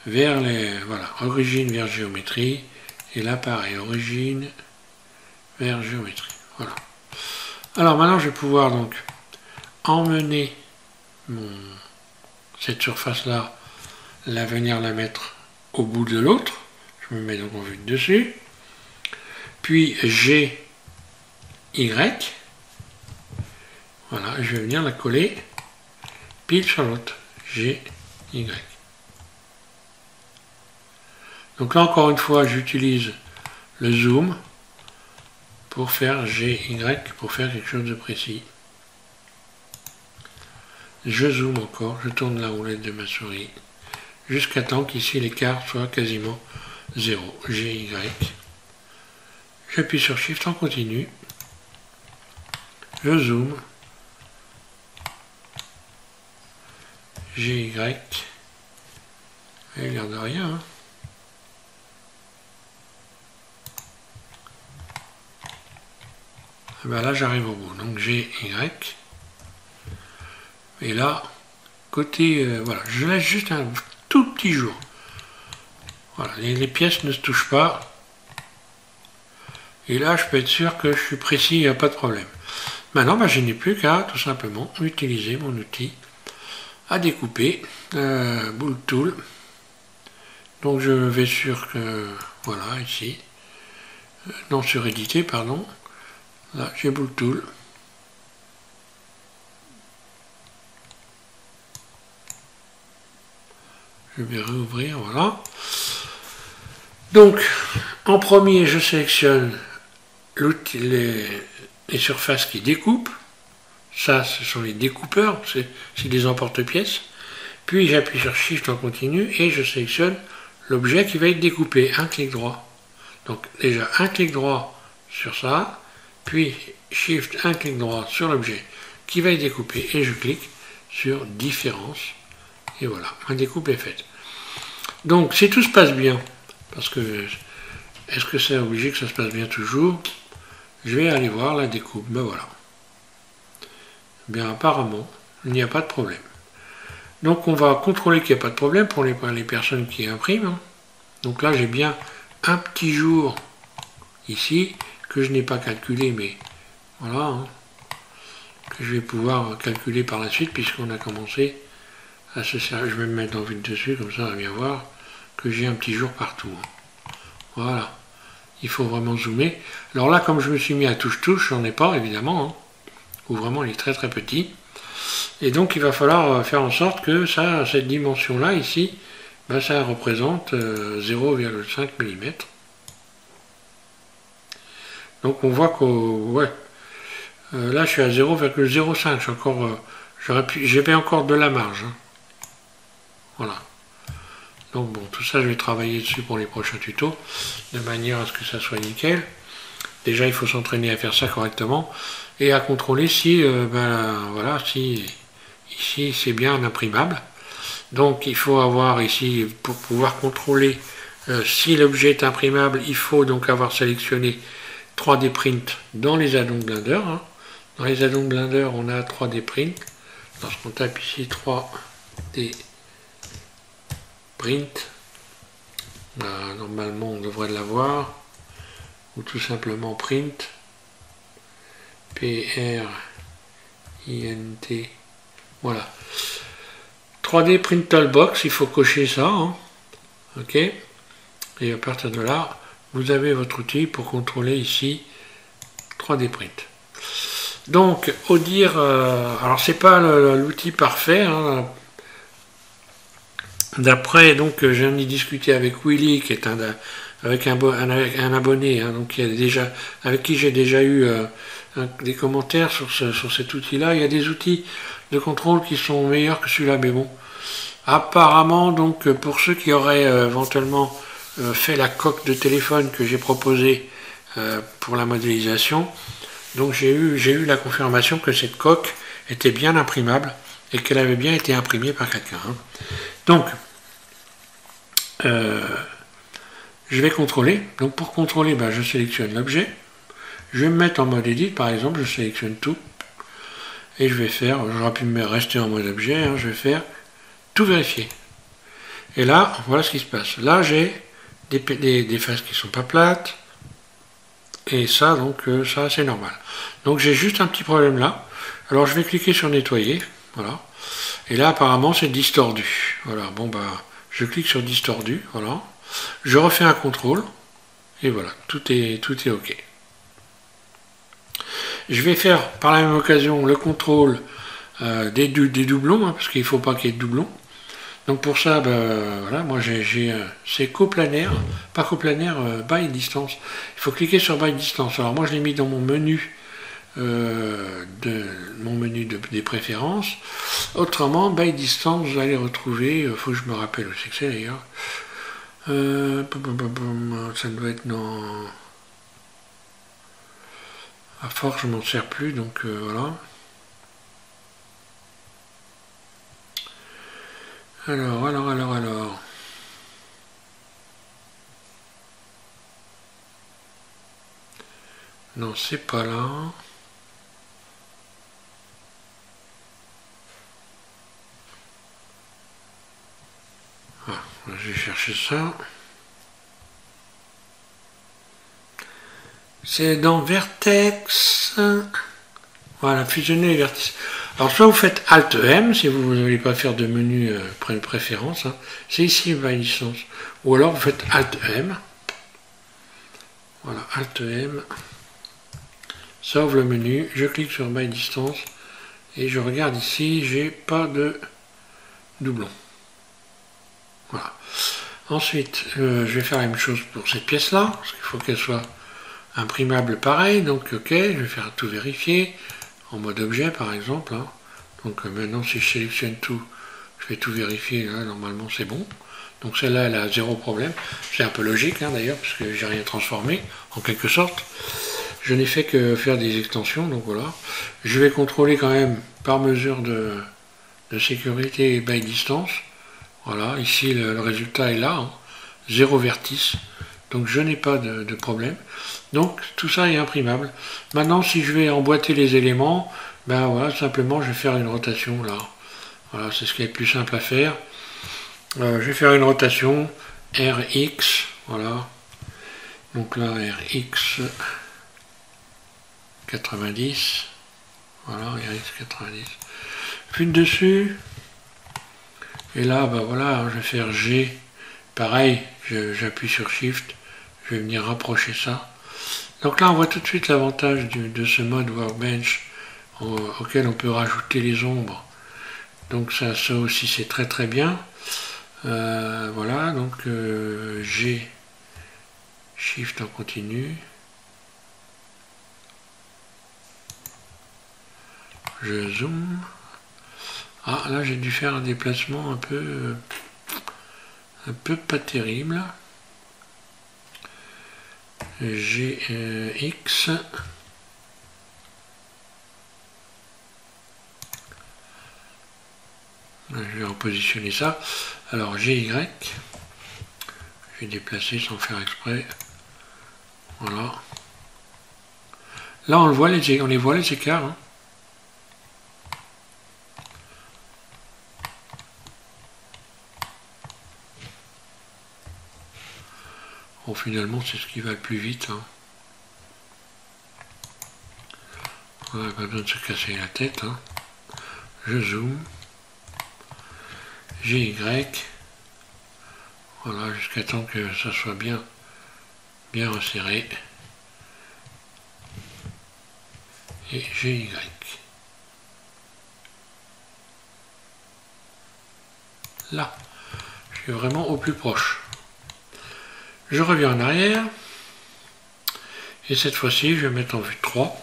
vers les... Voilà, origine vers géométrie. Et là, pareil, origine vers géométrie. Voilà. Alors maintenant, je vais pouvoir donc emmener cette surface-là, venir la mettre au bout de l'autre. Je me mets donc en vue de dessus. Puis G, Y. Voilà, je vais venir la coller pile sur l'autre. G, Y. Donc là, encore une fois, j'utilise le zoom pour faire G, Y, pour faire quelque chose de précis. Je zoome encore, je tourne la roulette de ma souris, jusqu'à temps qu'ici l'écart soit quasiment 0. G, Y. J'appuie sur Shift en continu. Je zoome. G, Y. Et l'air de rien. Hein. Et ben là, j'arrive au bout. Donc G, Y. Et là, côté... voilà, je laisse juste un tout petit jour. Voilà, les pièces ne se touchent pas. Et là, je peux être sûr que je suis précis, il n'y a pas de problème. Maintenant, je n'ai plus qu'à tout simplement utiliser mon outil à découper, Boule Tool. Donc je vais sur, voilà, ici, non, sur Éditer, pardon. Là, j'ai Boule Tool. Je vais réouvrir, voilà. Donc, en premier, je sélectionne les surfaces qui découpent. Ça, ce sont les découpeurs, c'est des emporte-pièces. Puis, j'appuie sur Shift en continu et je sélectionne l'objet qui va être découpé. Un clic droit. Donc, déjà, un clic droit sur ça. Puis, Shift, un clic droit sur l'objet qui va être découpé. Et je clique sur Différence. Et voilà, ma découpe est faite. Donc, si tout se passe bien, parce que, est-ce que c'est obligé que ça se passe bien toujours? Je vais aller voir la découpe. Ben voilà. Bien, apparemment, il n'y a pas de problème. Donc, on va contrôler qu'il n'y a pas de problème pour les personnes qui impriment. Donc là, j'ai bien un petit jour ici, que je n'ai pas calculé, mais voilà, hein, que je vais pouvoir calculer par la suite, puisqu'on a commencé à se servir. Je vais me mettre en vue de dessus, comme ça, on va bien voir que j'ai un petit jour partout. Voilà. Il faut vraiment zoomer. Alors là, comme je me suis mis à touche-touche, j'en ai pas, évidemment, hein, où vraiment il est très très petit. Et donc, il va falloir faire en sorte que ça, cette dimension-là, ici, ben, ça représente 0,5 mm. Donc, on voit que, ouais, là, je suis à 0,05. J'avais encore de la marge. Hein. Voilà. Donc bon, tout ça, je vais travailler dessus pour les prochains tutos, de manière à ce que ça soit nickel. Déjà, il faut s'entraîner à faire ça correctement et à contrôler si, voilà, si ici c'est bien un imprimable. Donc, il faut avoir ici, pour pouvoir contrôler si l'objet est imprimable, il faut donc avoir sélectionné 3D Print dans les add-ons Blender. Hein. Dans les add-ons Blender, on a 3D Print. Lorsqu'on tape ici 3D Print, normalement on devrait l'avoir, ou tout simplement Print, P-R-I-N-T, voilà. 3D Print Toolbox, il faut cocher ça, hein. Ok, et à partir de là, vous avez votre outil pour contrôler ici 3D Print. Donc, au dire, alors c'est pas l'outil parfait, hein. D'après, donc, j'en ai discuté avec Willy, qui est un abonné, hein, donc, avec qui j'ai déjà eu des commentaires sur cet outil-là. Il y a des outils de contrôle qui sont meilleurs que celui-là, mais bon. Apparemment, donc, pour ceux qui auraient éventuellement fait la coque de téléphone que j'ai proposée pour la modélisation, donc j'ai eu la confirmation que cette coque était bien imprimable et qu'elle avait bien été imprimée par quelqu'un. Hein. Donc, je vais contrôler. Donc pour contrôler, je sélectionne l'objet. Je vais me mettre en mode edit, par exemple, je sélectionne tout. Et je vais faire, j'aurais pu me rester en mode objet, hein, je vais faire tout vérifier. Et là, voilà ce qui se passe. Là, j'ai des faces qui ne sont pas plates. Et ça, donc, ça, c'est normal. Donc, j'ai juste un petit problème là. Alors, je vais cliquer sur nettoyer. Voilà. Et là, apparemment, c'est distordu. Voilà. Bon, je clique sur distordu. Voilà. Je refais un contrôle. Et voilà. Tout est OK. Je vais faire, par la même occasion, le contrôle des doublons, hein, parce qu'il ne faut pas qu'il y ait de doublons. Donc pour ça, voilà, moi c'est coplanaire, pas coplanaire, by distance. Il faut cliquer sur by distance. Alors moi je l'ai mis dans mon menu des préférences. Autrement, by distance, vous allez retrouver, faut que je me rappelle où c'est que c'est d'ailleurs. Ça doit être dans. À force, je m'en sers plus, donc voilà. Alors. Non, c'est pas là. Ah, je vais chercher ça. C'est dans Vertex. Voilà, fusionner les vertices. Alors soit vous faites Alt M si vous ne voulez pas faire de menu préférence. Hein. C'est ici by distance. Ou alors vous faites Alt M. Voilà, Alt M. Ça ouvre le menu. Je clique sur by distance. Et je regarde ici, j'ai pas de doublon. Voilà. Ensuite, je vais faire la même chose pour cette pièce-là, parce qu'il faut qu'elle soit imprimable pareil. Donc, OK, je vais faire tout vérifier, en mode objet par exemple. Hein. Donc, maintenant, si je sélectionne tout, je vais tout vérifier. Là, normalement, c'est bon. Donc, celle-là, elle a zéro problème. C'est un peu logique, hein, d'ailleurs, parce que j'ai rien transformé, en quelque sorte. Je n'ai fait que faire des extensions, donc voilà. Je vais contrôler quand même par mesure de sécurité by distance. Voilà, ici le résultat est là, hein, 0 vertice, donc je n'ai pas de problème. Donc tout ça est imprimable. Maintenant si je vais emboîter les éléments, voilà, simplement je vais faire une rotation là. Voilà, c'est ce qui est le plus simple à faire. Je vais faire une rotation RX, voilà. Donc là RX 90, voilà, RX 90. Puis dessus. Et là, voilà, je vais faire G. Pareil, j'appuie sur Shift. Je vais venir rapprocher ça. Donc là, on voit tout de suite l'avantage de ce mode Workbench auquel on peut rajouter les ombres. Donc ça aussi, c'est très très bien. Voilà, donc G, Shift en continu. Je zoome. Ah, là j'ai dû faire un déplacement un peu pas terrible. GX. Je vais repositionner ça. Alors GY. Je vais déplacer sans faire exprès. Voilà. Là on les voit les écarts. Hein. Bon, finalement, c'est ce qui va le plus vite. Hein. Voilà, pas besoin de se casser la tête. Hein. Je zoome. GY. Voilà, jusqu'à temps que ça soit bien resserré. Et GY. Là. Je suis vraiment au plus proche. Je reviens en arrière. Et cette fois-ci, je vais mettre en vue 3.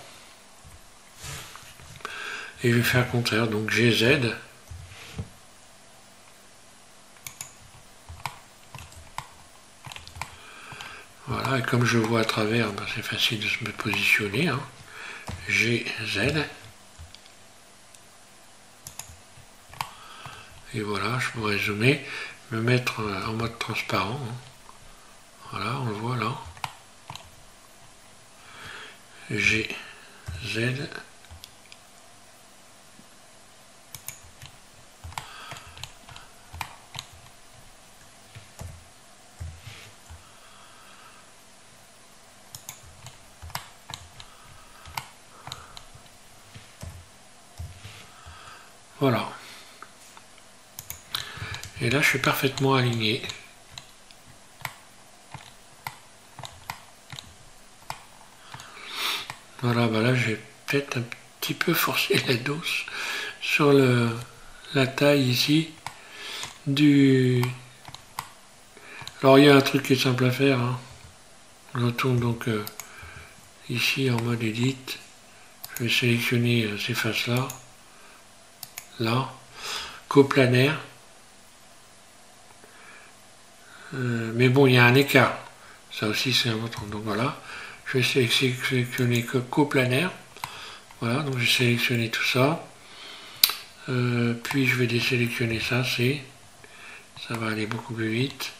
Et je vais faire le contraire, donc GZ. Voilà, et comme je vois à travers, ben c'est facile de se me positionner. Hein. GZ. Et voilà, je pourrais zoomer, me mettre en mode transparent. Hein. Voilà, on le voit là. GZ. Voilà. Et là, je suis parfaitement aligné. Voilà, bah là, j'ai peut-être un petit peu forcé la dose sur la taille ici du... Alors, il y a un truc qui est simple à faire. Hein. Je retourne donc ici en mode Edit. Je vais sélectionner ces faces-là. Là. Coplanaire. Mais bon, il y a un écart. Ça aussi, c'est important. Donc voilà. Je vais sélectionner coplanaire. Voilà, donc j'ai sélectionné tout ça. Puis je vais désélectionner ça, ça va aller beaucoup plus vite.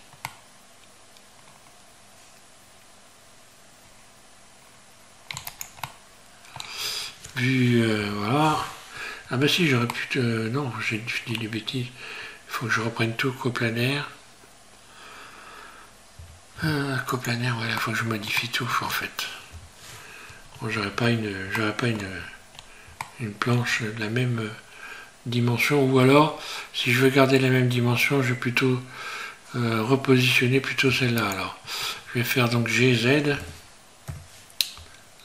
Puis voilà. Ah bah si, j'aurais pu... non, j'ai dit des bêtises. Il faut que je reprenne tout coplanaire. Coplanaire, voilà, il faut que je modifie tout en fait. Bon, j'aurais pas une planche de la même dimension, ou alors si je veux garder la même dimension, je vais plutôt repositionner plutôt celle-là. Alors je vais faire donc GZ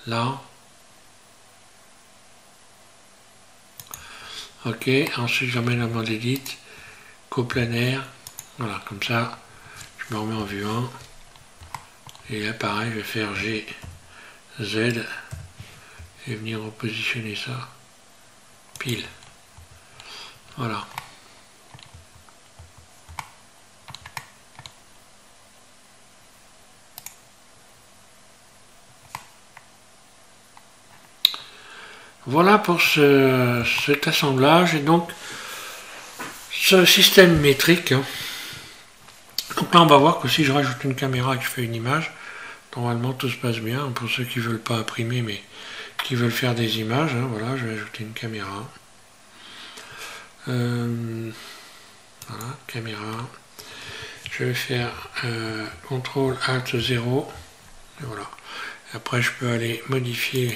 là. Ok, ensuite j'emmène à mode Edit, coplanaire, voilà, comme ça je me remets en vue 1. Et là pareil, je vais faire GZ et venir repositionner ça pile. Voilà. Voilà pour cet assemblage et donc ce système métrique. Hein. Donc là on va voir que si je rajoute une caméra et que je fais une image, normalement tout se passe bien. Pour ceux qui ne veulent pas imprimer mais qui veulent faire des images, hein, voilà, je vais ajouter une caméra. Voilà, caméra. Je vais faire CTRL ALT 0. Et voilà. Après je peux aller modifier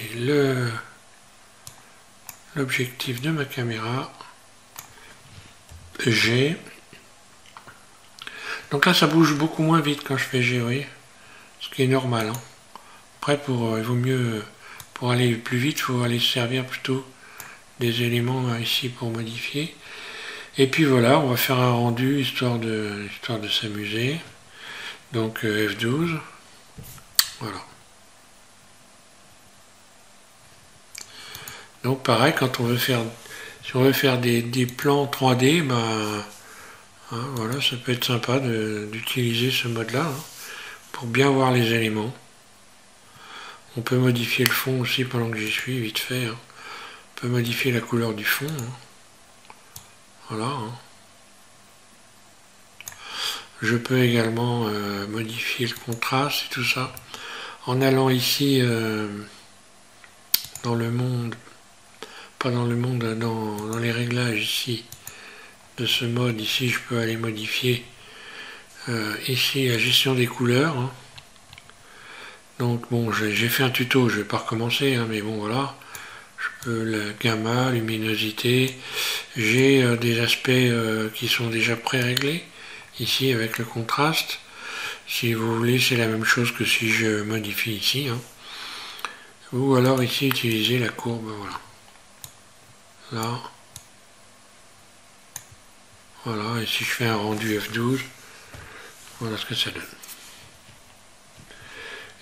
l'objectif de ma caméra. G. Donc là ça bouge beaucoup moins vite quand je fais G, oui. Ce qui est normal. Hein. Après il vaut mieux, pour aller plus vite, il faut aller se servir plutôt des éléments ici pour modifier. Et puis voilà, on va faire un rendu histoire de s'amuser. Donc F12. Voilà. Donc pareil, quand on veut faire, si on veut faire des plans 3D, ben, hein, voilà, ça peut être sympa d'utiliser ce mode-là hein, pour bien voir les éléments. On peut modifier le fond aussi pendant que j'y suis, vite fait. Hein. On peut modifier la couleur du fond. Hein. Voilà. Hein. Je peux également modifier le contraste et tout ça en allant ici dans le monde, pas dans le monde, dans les réglages ici de ce mode. Ici, je peux aller modifier ici la gestion des couleurs. Hein. Donc bon, j'ai fait un tuto, je vais pas recommencer, hein, mais bon voilà. Je peux la gamma, luminosité. J'ai des aspects qui sont déjà pré-réglés. Ici avec le contraste. Si vous voulez, c'est la même chose que si je modifie ici. Hein. Ou alors ici, utiliser la courbe, voilà. Là. Voilà, et si je fais un rendu F12, voilà ce que ça donne.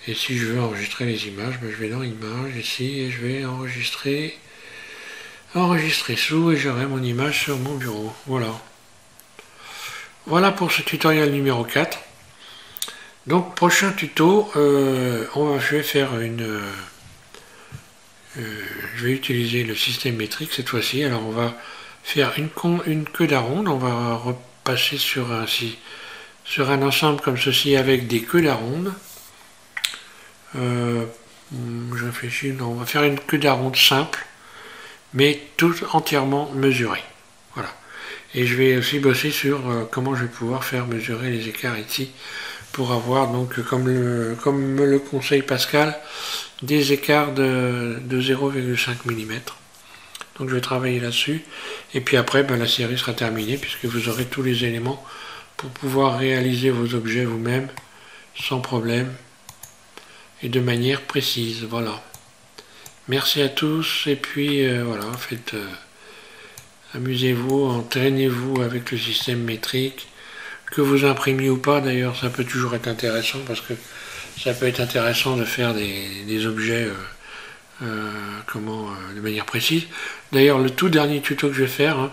Et si je veux enregistrer les images, ben je vais dans Images ici et je vais enregistrer enregistrer sous et j'aurai mon image sur mon bureau. Voilà. Voilà pour ce tutoriel numéro 4. Donc prochain tuto, je vais faire je vais utiliser le système métrique cette fois-ci. Alors on va faire une queue d'aronde, on va repasser sur un ensemble comme ceci avec des queues d'aronde. Je réfléchis, non, on va faire une queue d'aronde simple, mais tout entièrement mesurée. Voilà. Et je vais aussi bosser sur comment je vais pouvoir faire mesurer les écarts ici pour avoir, donc, comme me le conseille Pascal, des écarts de 0,5 mm. Donc je vais travailler là-dessus. Et puis après, la série sera terminée puisque vous aurez tous les éléments pour pouvoir réaliser vos objets vous-même sans problème et de manière précise. Voilà. Merci à tous et puis voilà, amusez-vous, entraînez-vous avec le système métrique. Que vous imprimiez ou pas, d'ailleurs, ça peut toujours être intéressant parce que ça peut être intéressant de faire des objets de manière précise. D'ailleurs, le tout dernier tuto que je vais faire,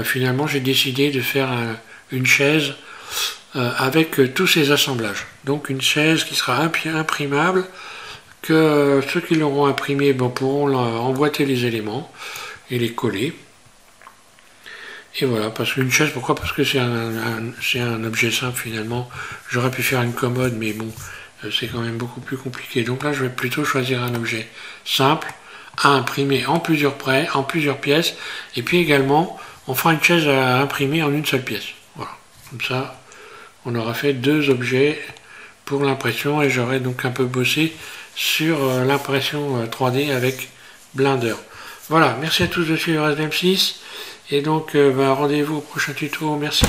finalement, j'ai décidé de faire une chaise avec tous ces assemblages. Donc une chaise qui sera imprimable, que ceux qui l'auront imprimée pourront emboîter les éléments et les coller. Et voilà, parce qu'une chaise, pourquoi? Parce que c'est un objet simple finalement. J'aurais pu faire une commode, mais bon, c'est quand même beaucoup plus compliqué. Donc là, je vais plutôt choisir un objet simple, à imprimer en plusieurs pièces. Et puis également, on fera une chaise à imprimer en une seule pièce. Voilà, comme ça, on aura fait 2 objets pour l'impression et j'aurai donc un peu bossé sur l'impression 3D avec Blender. Voilà, merci à tous de suivre SBM6. Et donc, rendez-vous au prochain tuto. Merci.